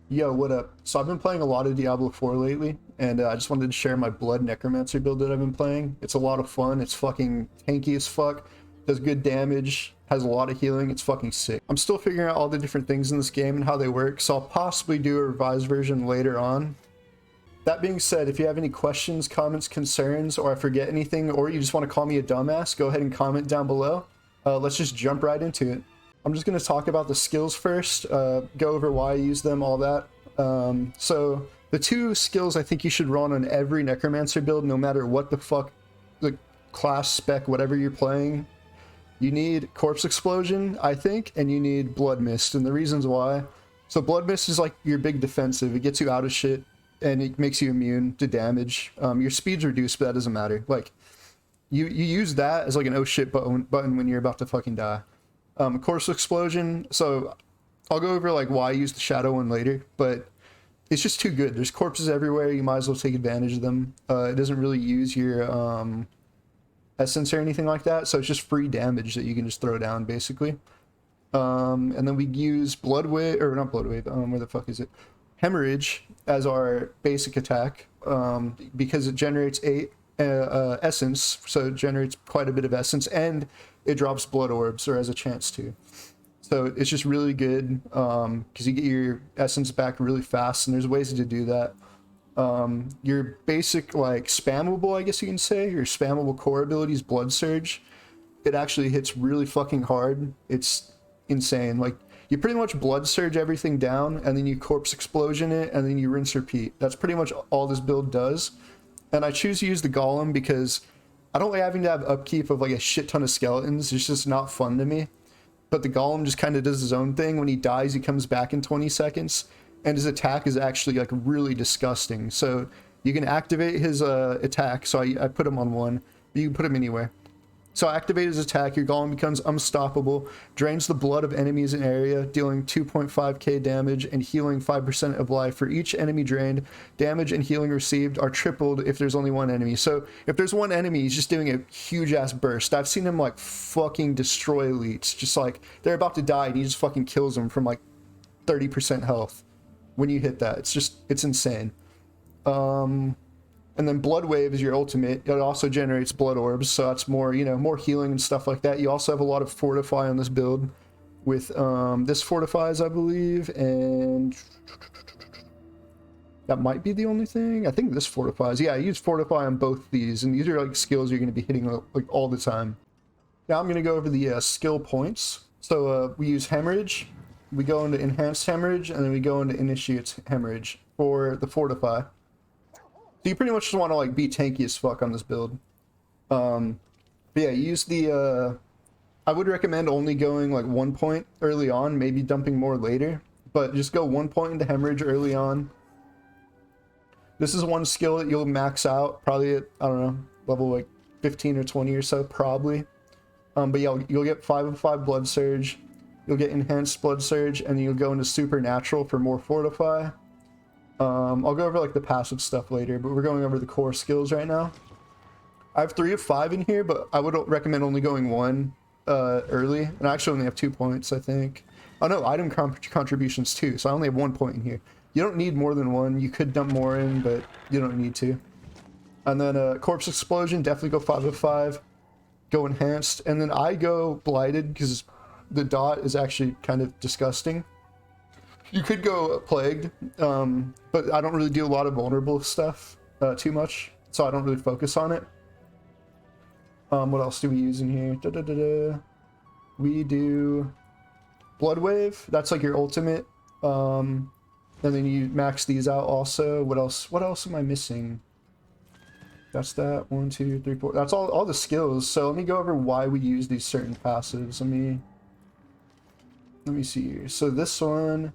Yo, what up? So I've been playing a lot of Diablo 4 lately, and I just wanted to share my Blood Necromancer build that I've been playing. It's a lot of fun. It's fucking tanky as fuck. Does good damage. Has a lot of healing. It's fucking sick. I'm still figuring out all the different things in this game and how they work, so I'll possibly do a revised version later on. That being said, if you have any questions, comments, concerns, or I forget anything, or you just want to call me a dumbass, go ahead and comment down below. Let's just jump right into it. I'm just going to talk about the skills first, go over why I use them, all that. So the two skills I think you should run on every Necromancer build, no matter what the fuck the class spec, whatever you're playing. You need Corpse Explosion, I think, and you need Blood Mist, and the reasons why. So Blood Mist is like your big defensive. It gets you out of shit, and it makes you immune to damage. Your speed's reduced, but that doesn't matter. Like, you use that as like an oh shit button when you're about to fucking die. Corpse Explosion, so I'll go over like why I use the Shadow one later, but it's just too good. There's corpses everywhere, you might as well take advantage of them. It doesn't really use your essence or anything like that, so it's just free damage that you can just throw down, basically. And then we use Blood Wave, or not Blood Wave, where the fuck is it? Hemorrhage as our basic attack, because it generates 8 essence, so it generates quite a bit of essence, and it drops blood orbs, or has a chance to. So it's just really good, because you get your essence back really fast, and there's ways to do that. Your basic, like, spammable, I guess you can say, your spammable core ability is Blood Surge. It actually hits really fucking hard. It's insane. Like, you pretty much Blood Surge everything down, and then you Corpse Explosion it, and then you rinse repeat. That's pretty much all this build does. And I choose to use the Golem because I don't like having to have upkeep of like a shit ton of skeletons. It's just not fun to me. But the Golem just kind of does his own thing. When he dies, he comes back in 20 seconds. And his attack is actually like really disgusting. So you can activate his attack. So I put him on 1. But you can put him anywhere. So activate his attack, your Golem becomes unstoppable, drains the blood of enemies in area, dealing 2.5k damage and healing 5% of life. For each enemy drained, damage and healing received are tripled if there's only one enemy. So if there's one enemy, he's just doing a huge ass burst. I've seen him like fucking destroy elites. Just like they're about to die and he just fucking kills them from like 30% health when you hit that. It's insane. And then Blood Wave is your ultimate. It also generates blood orbs, so that's more, you know, more healing and stuff like that. You also have a lot of Fortify on this build with this Fortifies, I believe, and that might be the only thing. I think this Fortifies. Yeah, I use Fortify on both these, and these are like skills you're going to be hitting like all the time. Now I'm going to go over the skill points. So we use Hemorrhage, we go into Enhanced Hemorrhage, and then we go into Initiate Hemorrhage for the Fortify. So you pretty much just want to like be tanky as fuck on this build. But yeah, use the I would recommend only going like 1 point early on, maybe dumping more later, but just go 1 point into Hemorrhage early on. This is one skill that you'll max out probably at, I don't know, level like 15 or 20 or so, probably. But yeah, you'll get 5 of 5 Blood Surge, you'll get Enhanced Blood Surge, and then you'll go into Supernatural for more Fortify. I'll go over like the passive stuff later, but we're going over the core skills right now. I have 3 of 5 in here, but I would recommend only going 1 early, and I actually only have 2 points, I think. Oh no, item contributions too, so I only have 1 point in here. You don't need more than 1. You could dump more in, but you don't need to. And then Corpse Explosion, definitely go 5 of 5. Go Enhanced, and then I go Blighted because the dot is actually kind of disgusting. You could go Plagued, but I don't really do a lot of vulnerable stuff too much, so I don't really focus on it. What else do we use in here? We do Blood Wave. That's like your ultimate. And then you max these out also. What else? What else am I missing? That's that. 1, 2, 3, 4. That's all the skills. So let me go over why we use these certain passives. Let me see here. So this one.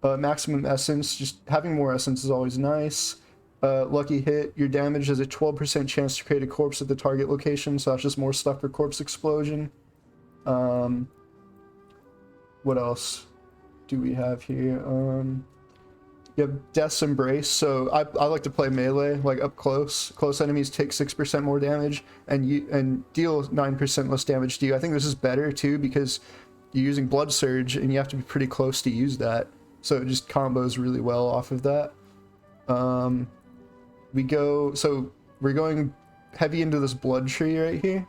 Maximum essence, just having more essence is always nice. Lucky hit, your damage has a 12% chance to create a corpse at the target location, so that's just more stuff for Corpse Explosion. What else do we have here? You have Death's Embrace, so I like to play melee, like up close. Close enemies take 6% more damage and deal 9% less damage to you. I think this is better too because you're using Blood Surge and you have to be pretty close to use that. so it just combos really well off of that. We're going heavy into this blood tree right here,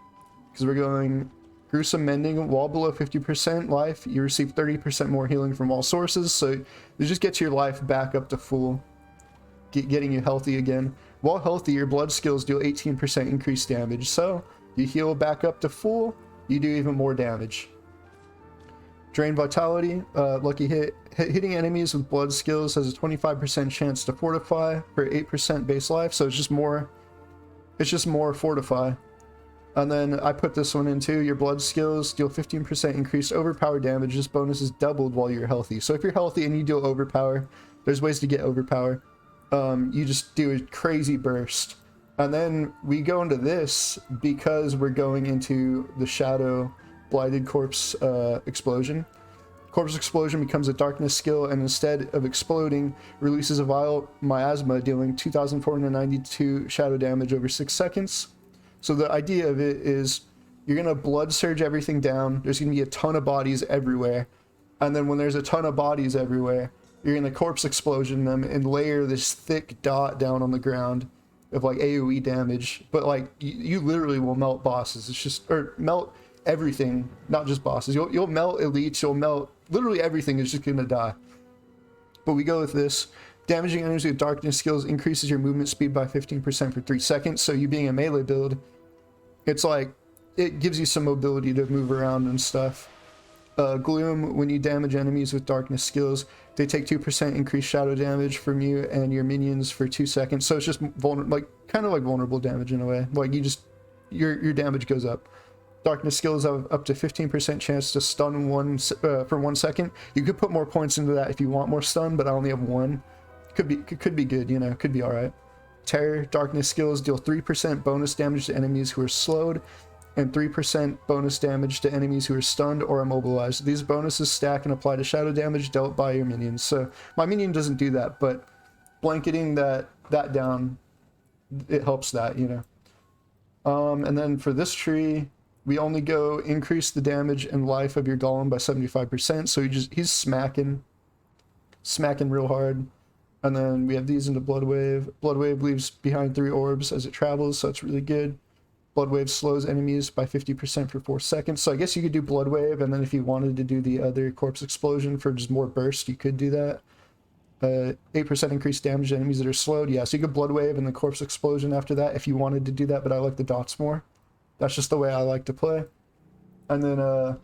because we're going gruesome mending. While below 50% life, you receive 30% more healing from all sources, so it just gets your life back up to full, getting you healthy again. While healthy, your blood skills do 18% increased damage, so you heal back up to full, you do even more damage. Drain vitality, lucky hit. Hitting enemies with blood skills has a 25% chance to fortify for 8% base life, so it's just more fortify. And then I put this one in too. Your blood skills deal 15% increased overpower damage. This bonus is doubled while you're healthy. So if you're healthy and you deal overpower, there's ways to get overpower. You just do a crazy burst. And then we go into this because we're going into the Shadow Blighted Corpse explosion. Corpse explosion becomes a darkness skill, and instead of exploding, releases a vile miasma, dealing 2,492 shadow damage over 6 seconds. So the idea of it is you're gonna blood surge everything down. There's gonna be a ton of bodies everywhere, and then when there's a ton of bodies everywhere, you're gonna corpse explosion them and layer this thick dot down on the ground of like AoE damage. But like you literally will melt bosses. It's just, or melt everything, not just bosses. You'll melt elites. You'll melt literally everything is just gonna die. But we go with this. Damaging enemies with darkness skills increases your movement speed by 15% for 3 seconds. So you being a melee build, it's like it gives you some mobility to move around and stuff. Gloom, when you damage enemies with darkness skills, they take 2% increased shadow damage from you and your minions for 2 seconds. So it's just vulnerable, like kind of like vulnerable damage in a way. Like you just your damage goes up. Darkness skills have up to 15% chance to stun for 1 second. You could put more points into that if you want more stun, but I only have 1. Could be good, you know, could be all right. Terror, darkness skills deal 3% bonus damage to enemies who are slowed and 3% bonus damage to enemies who are stunned or immobilized. These bonuses stack and apply to shadow damage dealt by your minions. So my minion doesn't do that, but blanketing that down, it helps that, you know. And then for this tree, we only go increase the damage and life of your golem by 75%. So he's smacking real hard. And then we have these into Blood Wave. Blood Wave leaves behind 3 orbs as it travels, so it's really good. Blood Wave slows enemies by 50% for 4 seconds. So I guess you could do Blood Wave, and then if you wanted to do the other Corpse Explosion for just more burst, you could do that. 8% increased damage to enemies that are slowed. Yeah, so you could Blood Wave and the Corpse Explosion after that if you wanted to do that, but I like the dots more. That's just the way I like to play. And then,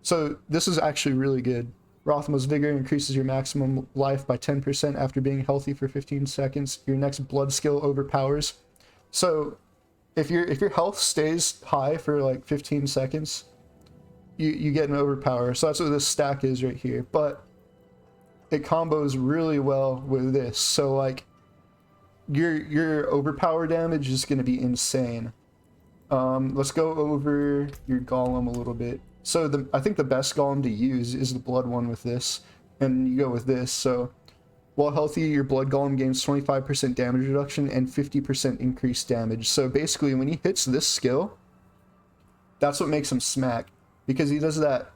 so this is actually really good. Rothma's Vigor increases your maximum life by 10% after being healthy for 15 seconds. Your next blood skill overpowers. So if your health stays high for like 15 seconds, you get an overpower. So that's what this stack is right here. But it combos really well with this. So like your overpower damage is going to be insane. Let's go over your golem a little bit. So I think the best golem to use is the blood one with this, and you go with this. So while healthy, your blood golem gains 25% damage reduction and 50% increased damage. So basically when he hits this skill, that's what makes him smack, because he does that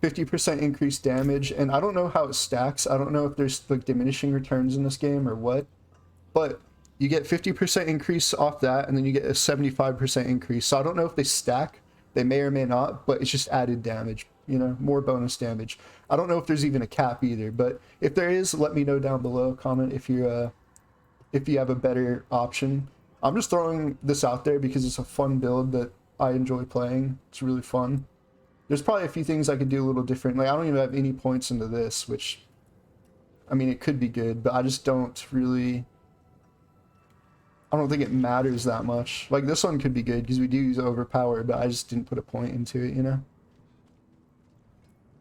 50% increased damage. And I don't know how it stacks. I don't know if there's like diminishing returns in this game or what, but you get 50% increase off that, and then you get a 75% increase. So I don't know if they stack. They may or may not, but it's just added damage, you know, more bonus damage. I don't know if there's even a cap either, but if there is, let me know down below. Comment if you have a better option. I'm just throwing this out there because it's a fun build that I enjoy playing. It's really fun. There's probably a few things I could do a little different. Like I don't even have any points into this, which, I mean, it could be good, but I just don't really... I don't think it matters that much. Like this one could be good because we do use overpower, but I just didn't put a point into it, you know?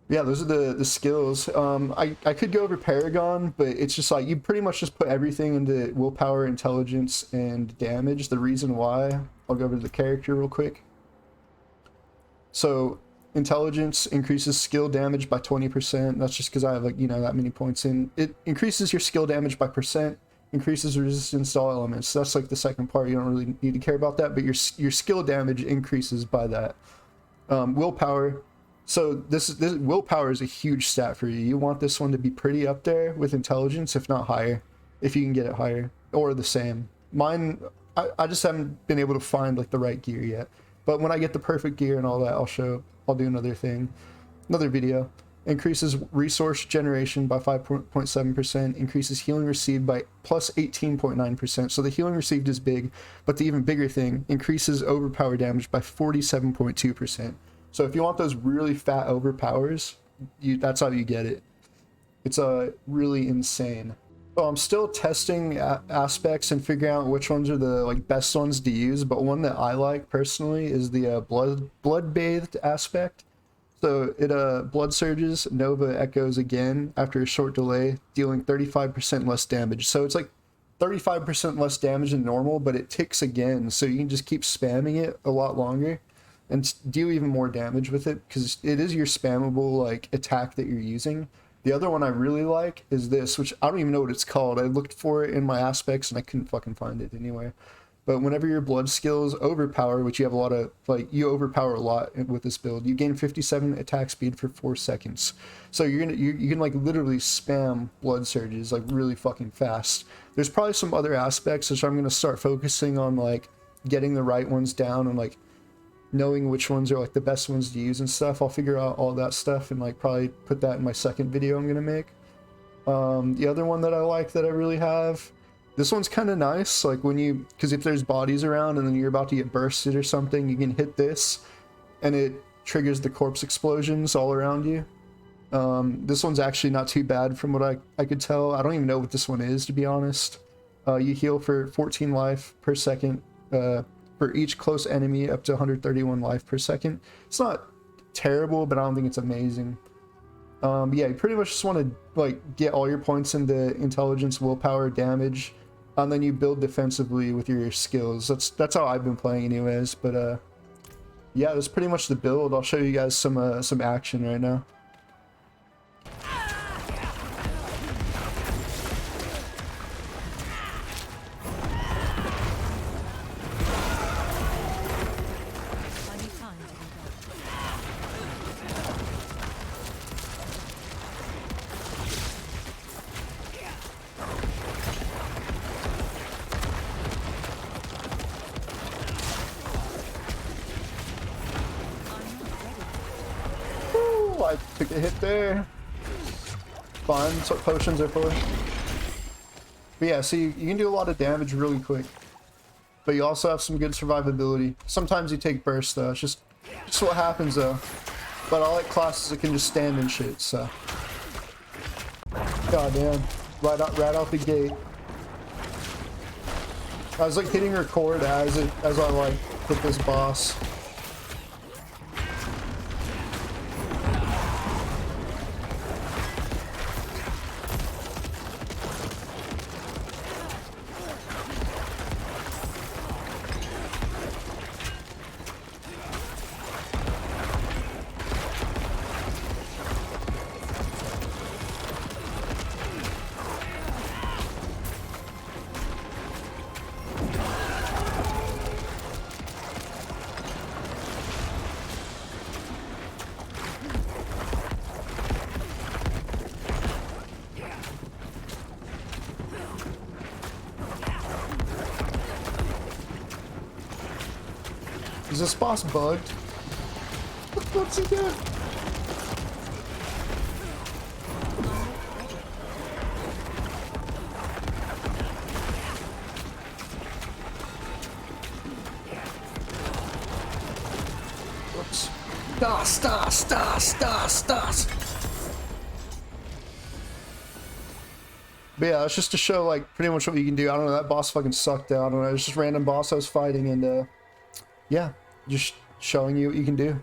Yeah, those are the skills. I could go over Paragon, but it's just like you pretty much just put everything into willpower, intelligence, and damage. The reason why, I'll go over to the character real quick. So intelligence increases skill damage by 20%. That's just because I have like, you know, that many points in. It increases your skill damage by %. Increases resistance to all elements. So that's like the second part. You don't really need to care about that, but your skill damage increases by that. Willpower So this willpower is a huge stat for you. You want this one to be pretty up there with intelligence, if not higher, if you can get it higher or the same. Mine, I just haven't been able to find like the right gear yet. But when I get the perfect gear and all that, I'll do another video. Increases resource generation by 5.7%, increases healing received by plus 18.9%. So the healing received is big, but the even bigger thing, increases overpower damage by 47.2%. So if you want those really fat overpowers, that's how you get it. It's really insane. So I'm still testing aspects and figuring out which ones are the like best ones to use, but one that I like personally is the blood bathed aspect. So it blood surges, Nova echoes again after a short delay, dealing 35% less damage. So it's like 35% less damage than normal, but it ticks again, so you can just keep spamming it a lot longer and deal even more damage with it, because it is your spammable like attack that you're using. The other one I really like is this, which I don't even know what it's called. I looked for it in my aspects and I couldn't fucking find it anywhere. But whenever your blood skills overpower, which you have a lot of, like, you overpower a lot with this build, you gain 57 attack speed for 4 seconds. So you can like literally spam blood surges like really fucking fast. There's probably some other aspects which I'm gonna start focusing on, like getting the right ones down and like knowing which ones are like the best ones to use and stuff. I'll figure out all that stuff and like probably put that in my second video I'm gonna make. The other one that I like that I really have, this one's kind of nice, like when you, because if there's bodies around and then you're about to get bursted or something, you can hit this and it triggers the corpse explosions all around you. This one's actually not too bad from what I could tell. I don't even know what this one is, to be honest. You heal for 14 life per second for each close enemy, up to 131 life per second. It's not terrible, but I don't think it's amazing. Yeah, you pretty much just want to like get all your points into intelligence, willpower, damage, and then you build defensively with your skills. That's how I've been playing anyways. But yeah, that's pretty much the build. I'll show you guys some action right now. I took a hit there. Fine, that's what potions are for. But yeah, so you can do a lot of damage really quick. But you also have some good survivability. Sometimes you take bursts though, it's just what happens though. But I like classes that can just stand and shit, so. God damn. Right out the gate. I was like hitting record as I like hit this boss. Is this boss bugged? What's he doing? Whoops. Das. But yeah, it's just to show like pretty much what you can do. I don't know, that boss fucking sucked out. I don't know, it's just random boss I was fighting, and yeah, just showing you what you can do.